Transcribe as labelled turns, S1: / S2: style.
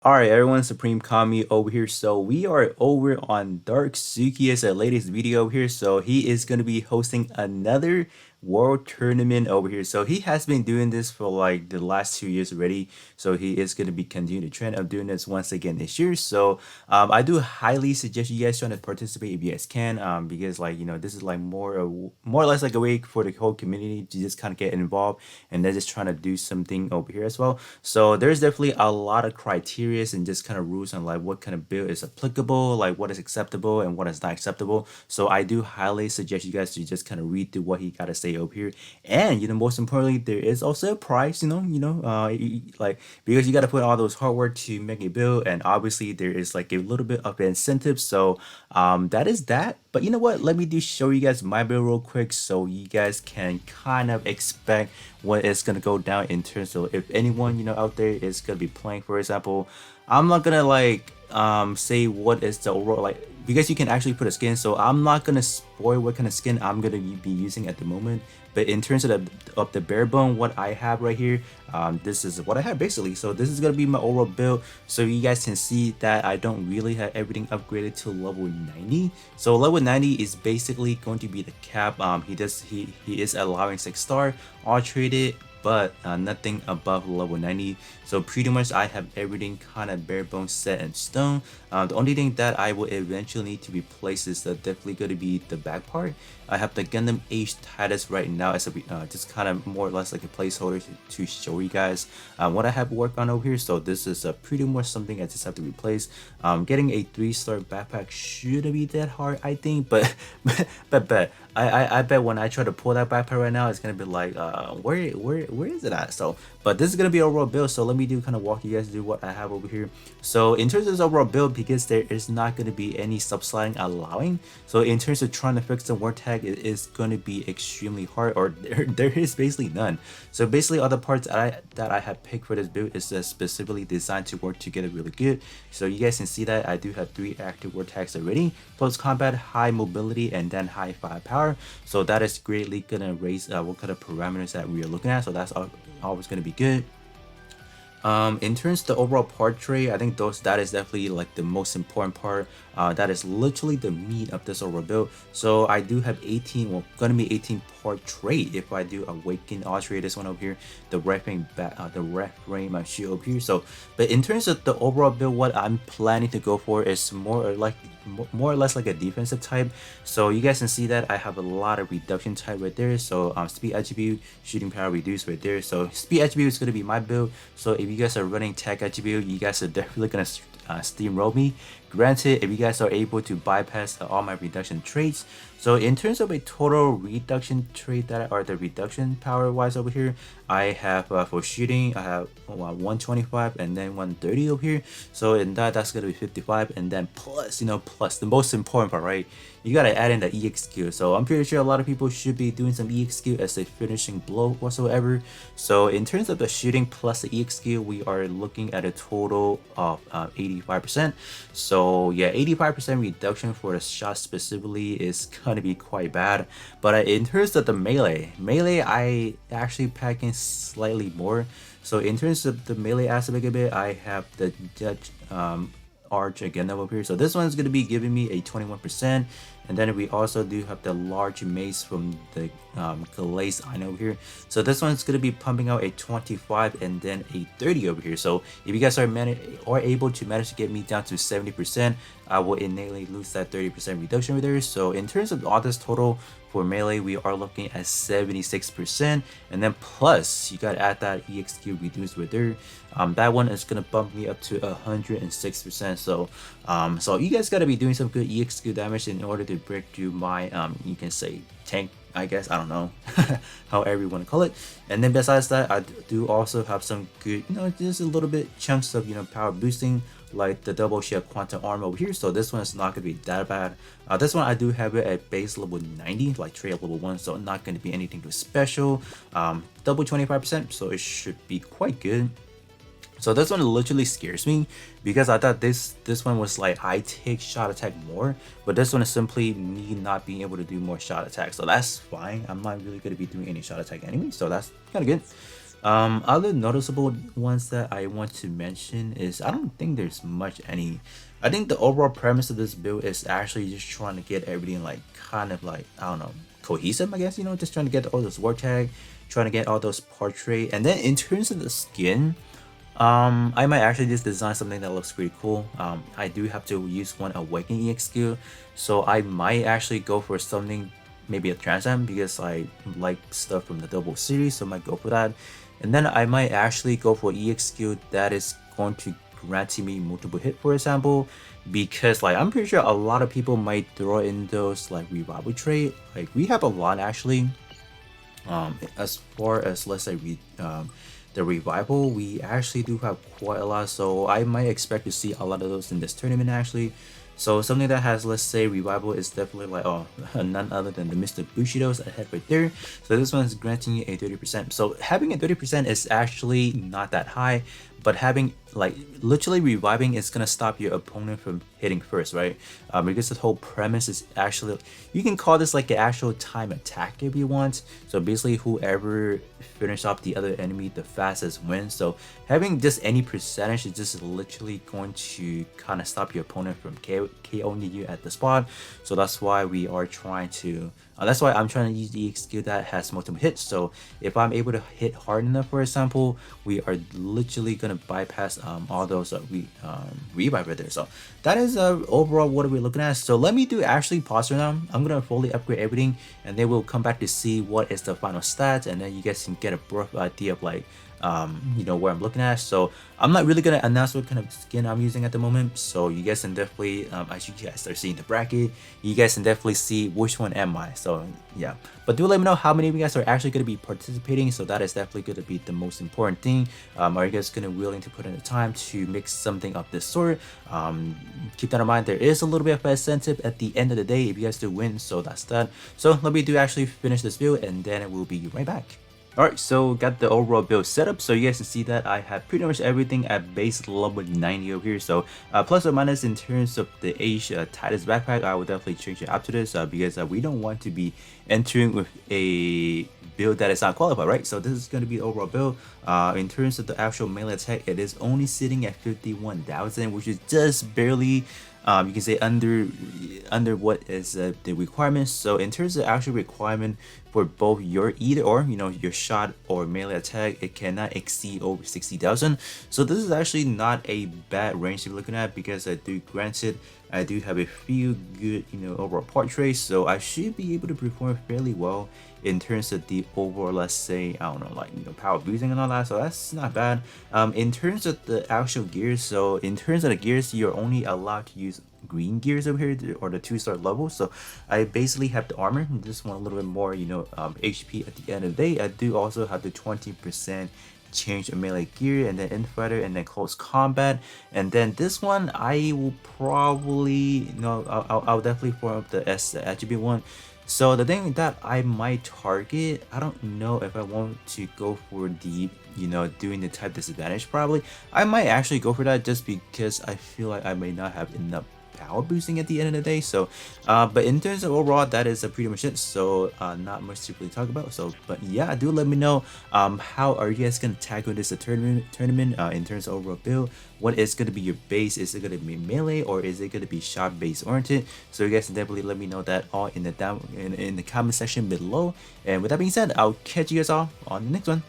S1: Alright everyone, Supreme Kami over here. So we are over on Dark Sukiya's latest video here. So he is going to be hosting another world tournament over here. So he has been doing this for like the last 2 years already. So he is going to be continuing the trend of doing this once again this year. So I do highly suggest you guys trying to participate if you guys can, because like this is like more or less like a way for the whole community to just kind of get involved, and they're just trying to do something over here as well. So there's definitely a lot of criteria and just kind of rules on like what kind of build is applicable, like what is acceptable and what is not acceptable. So I do highly suggest you guys to just kind of read through what he got to say over here. And most importantly, there is also a price. Like because you got to put all those hard work to make a build, and obviously there is like a little bit of incentive. So that is that. But you know what? Let me do show you guys my build real quick so you guys can kind of expect what is gonna go down in terms of if anyone out there is gonna be playing, for example. I'm not gonna like say what is the overall like, because you can actually put a skin, so I'm not gonna spoil what kind of skin I'm gonna be using at the moment. But in terms of the bare bone, what I have right here, this is what I have basically. So this is gonna be my overall build, so you guys can see that I don't really have everything upgraded to level 90. So level 90 is basically going to be the cap. He is allowing 6-star all traded, but nothing above level 90. So pretty much I have everything kind of bare bones set in stone. The only thing that I will eventually need to replace is definitely going to be the back part. I have the Gundam Age Titus right now as a just kind of more or less like a placeholder to show you guys what I have worked on over here. So this is pretty much something I just have to replace. Getting a 3-star backpack shouldn't be that hard, I think, but but I bet when I try to pull that backpack right now, it's gonna be like where is it at? So but this is gonna be overall build, so let me do kind of walk you guys through what I have over here. So in terms of this overall build, because there is not gonna be any subsliding allowing, so in terms of trying to fix the word tag, it is gonna be extremely hard, or there is basically none. So basically all the parts that I have picked for this build is specifically designed to work together really good. So you guys can see that I do have 3 active word tags already: close combat, high mobility, and then high firepower. So that is greatly gonna raise what kind of parameters that we are looking at. So that's always gonna be good. In terms of the overall part tray, I think that is definitely like the most important part. That is literally the meat of this overall build. So I do have 18, well, gonna be 18 part tray if I do awaken all tray. This one over here, the ref frame my shield over here. So, but in terms of the overall build, what I'm planning to go for is more or less like a defensive type. So you guys can see that I have a lot of reduction type right there. So speed attribute, shooting power reduced right there. So speed attribute is going to be my build. So if you guys are running tech attribute, you guys are definitely going to steamroll me. Granted, if you guys are able to bypass all my reduction traits. So in terms of a total reduction trait that are the reduction power wise over here, I have for shooting I have 125 and then 130 over here. So in that's gonna be 55, and then plus plus the most important part, right? You gotta add in the EX skill. So I'm pretty sure a lot of people should be doing some EX skill as a finishing blow whatsoever. So in terms of the shooting plus the EX skill, we are looking at a total of 85%. So yeah, 85% reduction for the shot specifically is gonna be quite bad. But in terms of the melee, I actually pack in slightly more. So in terms of the melee aspect of it, I have the Dutch arch again over here. So this one's going to be giving me a 21%, and then we also do have the large mace from the glaze iron over here. So this one's going to be pumping out a 25 and then a 30 over here. So if you guys are able to manage to get me down to 70%, I will innately lose that 30% reduction right there. So in terms of all this total for melee, we are looking at 76%, and then plus you gotta add that EXQ reduced right there. That one is gonna bump me up to 106%. So so you guys gotta be doing some good EXQ damage in order to break through my you can say tank, I guess, I don't know however you want to call it. And then besides that, I do also have some good, just a little bit chunks of power boosting, like the double shield quantum armor over here. So this one is not gonna be that bad. This one I do have it at base level 90, like trade level 1, so not gonna be anything too special. Double 25%, so it should be quite good. So this one literally scares me because I thought this one was like I take shot attack more, but this one is simply me not being able to do more shot attack. So that's fine. I'm not really going to be doing any shot attack anyway, so that's kind of good. Other noticeable ones that I want to mention is I don't think there's much any. I think the overall premise of this build is actually just trying to get everything like kind of like I don't know cohesive. I guess just trying to get all those war tag, trying to get all those portrait, and then in terms of the skin, I might actually just design something that looks pretty cool. I do have to use one Awakening EXQ, so I might actually go for something, maybe a Transam, because I like stuff from the double series, so I might go for that. And then I might actually go for EXQ that is going to grant me multiple hit, for example, because like I'm pretty sure a lot of people might throw in those like revival trait. Like we have a lot actually. As far as let's say the revival, we actually do have quite a lot, so I might expect to see a lot of those in this tournament actually. So something that has, let's say, revival is definitely like, oh, none other than the Mr. Bushido's ahead right there. So this one is granting you a 30%. So having a 30% is actually not that high, but having like literally reviving is gonna stop your opponent from hitting first, right? Because the whole premise is actually, you can call this like an actual time attack if you want. So basically whoever finish off the other enemy the fastest wins. So having just any percentage is just literally going to kind of stop your opponent from KOing you at the spot. So that's why we are trying to that's why I'm trying to use the skill that has multiple hits. So if I'm able to hit hard enough, for example, we are literally gonna bypass all those revive right there. So that is overall what we're looking at. So let me do actually pause for now. I'm gonna fully upgrade everything, and then we'll come back to see what is the final stats, and then you guys can get a rough idea of like where I'm looking at. So I'm not really gonna announce what kind of skin I'm using at the moment, so you guys can definitely as you guys are seeing the bracket, you guys can definitely see which one am I. So yeah, but do let me know how many of you guys are actually going to be participating. So that is definitely going to be the most important thing. Are you guys going to willing to put in the time to mix something of this sort? Keep that in mind, there is a little bit of a incentive at the end of the day if you guys do win, so that's that. So let me do actually finish this build, and then we'll be right back. Alright, so got the overall build set up, so you guys can see that I have pretty much everything at base level 90 over here. So plus or minus in terms of the age Titus backpack, I will definitely change it up to this because we don't want to be entering with a build that is not qualified, right? So this is going to be the overall build. In terms of the actual melee attack, it is only sitting at 51,000, which is just barely you can say under what is the requirements. So in terms of actual requirement for both your either or your shot or melee attack, it cannot exceed over 60,000. So this is actually not a bad range to be looking at, because I do, granted, I do have a few good overall portraits, so I should be able to perform fairly well in terms of the overall, let's say, I don't know, like power boosting and all that. So that's not bad. In terms of the actual gears, so in terms of the gears, you're only allowed to use green gears over here, or the 2-star level. So I basically have the armor, just want a little bit more HP at the end of the day. I do also have the 20% change of melee gear, and then infighter, and then close combat. And then this one I will probably I'll definitely form up the S attribute one. So the thing that I might target, I don't know if I want to go for the doing the type disadvantage. Probably I might actually go for that, just because I feel like I may not have enough power boosting at the end of the day. So but in terms of overall, that is pretty much it. So not much to really talk about. So but yeah, do let me know how are you guys gonna tackle this tournament in terms of overall build. What is going to be your base? Is it going to be melee, or is it going to be shot base oriented? So you guys can definitely let me know that all in the comment section below. And with that being said, I'll catch you guys all on the next one.